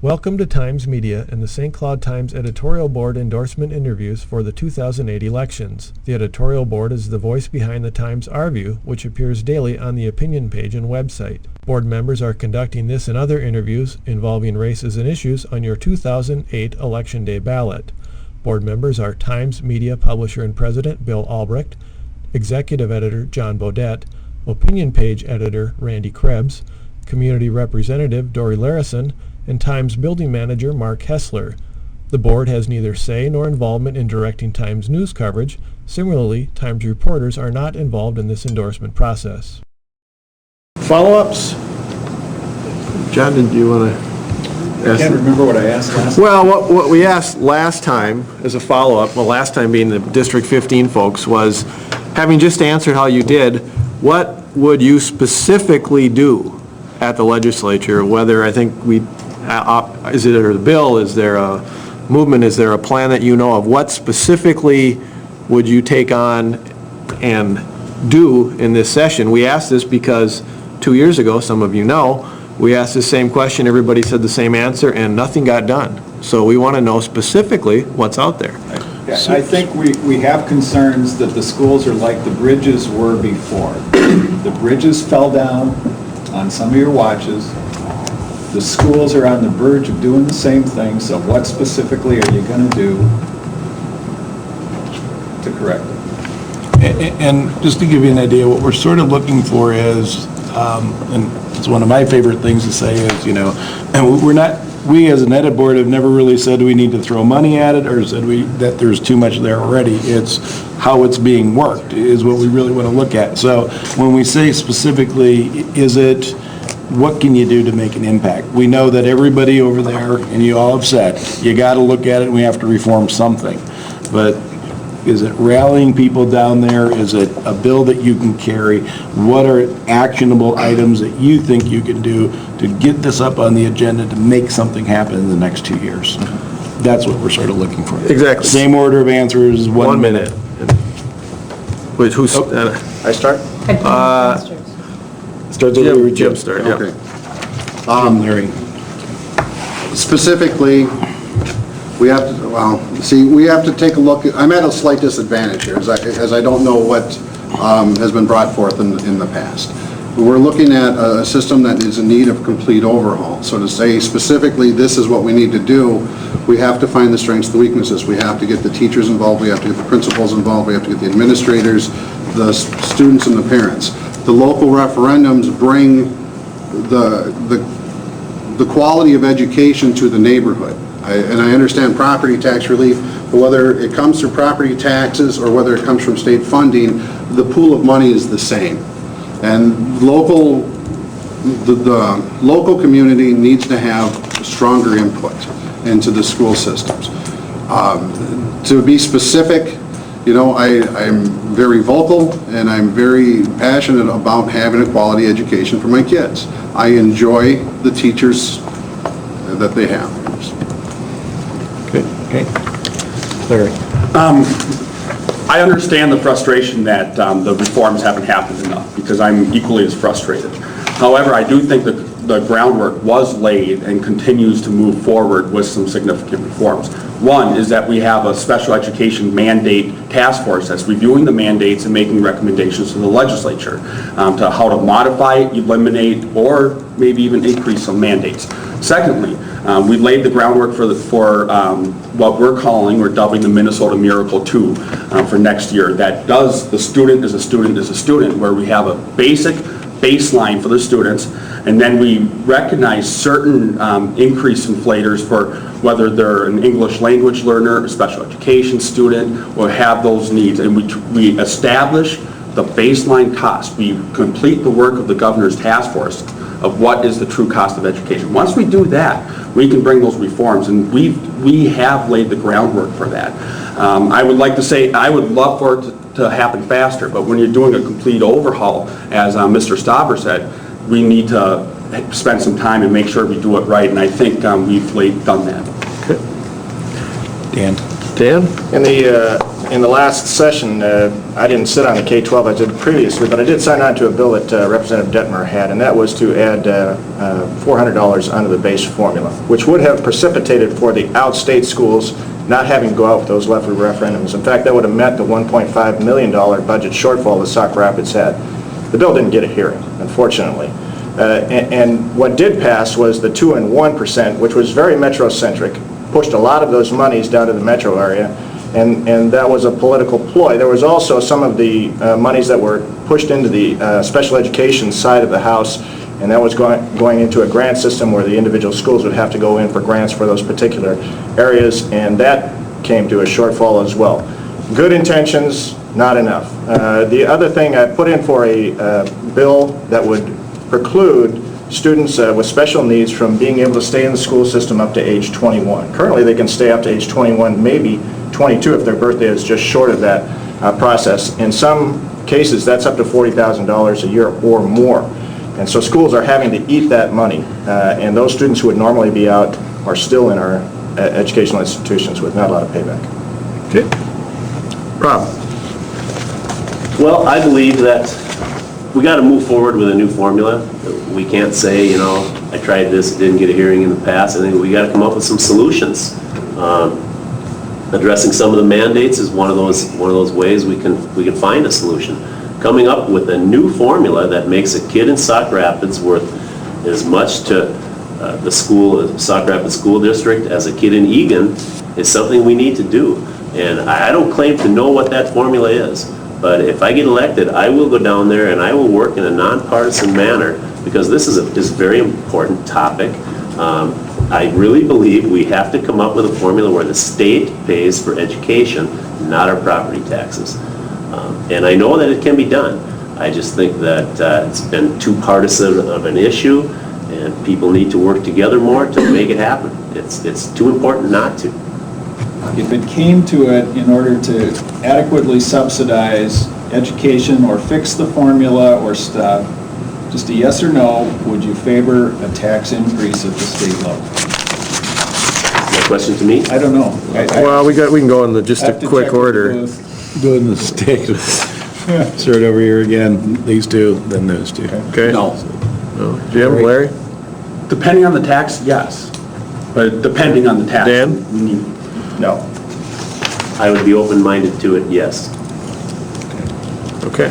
Welcome to Times Media and the St. Cloud Times Editorial Board endorsement interviews for the 2008 elections. The Editorial Board is the voice behind the Times Review, which appears daily on the opinion page and website. Board members are conducting this and other interviews involving races and issues on your 2008 Election Day ballot. Board members are Times Media Publisher and President Bill Albrecht, Executive Editor John Bodette, Opinion Page Editor Randy Krebs, Community Representative Dory Larison, and Times Building Manager Mark Hessler. The board has neither say nor involvement in directing Times news coverage. Similarly, Times reporters are not involved in this endorsement process. Follow-ups? John, did you want to ask? I can't remember what I asked last time. Well, what we asked last time as a follow-up, well, last time being the District 15 folks, was having just answered how you did, what would you specifically do at the legislature? Whether, I think is it a bill, is there a movement, is there a plan that you know of? What specifically would you take on and do in this session? We asked this because 2 years ago, some of you know, we asked the same question, everybody said the same answer, and nothing got done. So we want to know specifically what's out there. Yeah, I think we have concerns that the schools are like the bridges were before. The bridges fell down on some of your watches. The schools are on the verge of doing the same thing, so what specifically are you going to do to correct it? And just to give you an idea, what we're sort of looking for is, and it's one of my favorite things to say is, and we as an edit board have never really said we need to throw money at it or said that there's too much there already. It's how it's being worked is what we really want to look at. So when we say specifically, what can you do to make an impact? We know that everybody over there, and you all have said, you got to look at it and we have to reform something. But is it rallying people down there? Is it a bill that you can carry? What are actionable items that you think you can do to get this up on the agenda to make something happen in the next 2 years? That's what we're sort of looking for. Exactly. Same order of answers, 1 minute. Wait, who's, I start? starts over with Jim. Start, yeah. Okay. Larry. Specifically, we have to, we have to take a look. I'm at a slight disadvantage here as I don't know what has been brought forth in the past. We're looking at a system that is in need of complete overhaul. So to say specifically this is what we need to do, we have to find the strengths, the weaknesses. We have to get the teachers involved. We have to get the principals involved. We have to get the administrators, the students, and the parents. The local referendums bring the quality of education to the neighborhood. And I understand property tax relief, but whether it comes through property taxes or whether it comes from state funding, the pool of money is the same. And the local community needs to have stronger input into the school systems. To be specific, I'm very vocal and I'm very passionate about having a quality education for my kids. I enjoy the teachers that they have. Okay. Larry. I understand the frustration that the reforms haven't happened enough because I'm equally as frustrated. However, I do think that the groundwork was laid and continues to move forward with some significant reforms. One is that we have a special education mandate task force that's reviewing the mandates and making recommendations to the legislature to how to modify, eliminate, or maybe even increase some mandates. Secondly, we laid the groundwork for what we're dubbing the Minnesota Miracle 2 for next year. That does the student is a student is a student, where we have a basic baseline for the students, and then we recognize certain increase inflators for whether they're an English language learner, a special education student, or have those needs, and we establish the baseline cost. We complete the work of the governor's task force of what is the true cost of education. Once we do that, we can bring those reforms, and we have laid the groundwork for that. I would like to say I would love for it to happen faster, but when you're doing a complete overhaul, as Mr. Stauber said, we need to spend some time and make sure we do it right, and I think we've done that. Dan? Dan? In in the last session, I didn't sit on the K-12, I did previously, but I did sign on to a bill that Representative Detmer had, and that was to add $400 onto the base formula, which would have precipitated for the outstate schools not having to go out with those levy referendums. In fact, that would have met the $1.5 million budget shortfall that Sauk Rapids had. The bill didn't get a hearing, unfortunately. And what did pass was the 2 and 1%, which was very metro-centric, pushed a lot of those monies down to the metro area, and that was a political ploy. There was also some of the monies that were pushed into the special education side of the House, and that was going into a grant system where the individual schools would have to go in for grants for those particular areas, and that came to a shortfall as well. Good intentions, not enough. The other thing I put in for a bill that would preclude students with special needs from being able to stay in the school system up to age 21. Currently, they can stay up to age 21, maybe 22 if their birthday is just short of that process. In some cases, that's up to $40,000 a year or more. And so schools are having to eat that money, and those students who would normally be out are still in our educational institutions with not a lot of payback. Okay. Rob? Well, I believe that we got to move forward with a new formula. We can't say, you know, I tried this, it didn't get a hearing in the past. I think we got to come up with some solutions. Addressing some of the mandates is one of those ways we can find a solution. Coming up with a new formula that makes a kid in Sauk Rapids worth as much to the school, Sauk Rapids School District, as a kid in Egan is something we need to do. And I don't claim to know what that formula is. But if I get elected, I will go down there and I will work in a nonpartisan manner because this is a very important topic. I really believe we have to come up with a formula where the state pays for education, not our property taxes. And I know that it can be done. I just think that it's been too partisan of an issue and people need to work together more to make it happen. It's too important not to. If it came to it in order to adequately subsidize education or fix the formula or stuff, just a yes or no, would you favor a tax increase at the state level? Is that a question to me? I don't know. Well, we can go in just a quick order. Go in the state. Start over here again, these two, then those two. Okay? No. No. Jim, Larry? Depending on the tax, yes. But depending on the tax. Dan? we need- No. I would be open-minded to it, yes. Okay.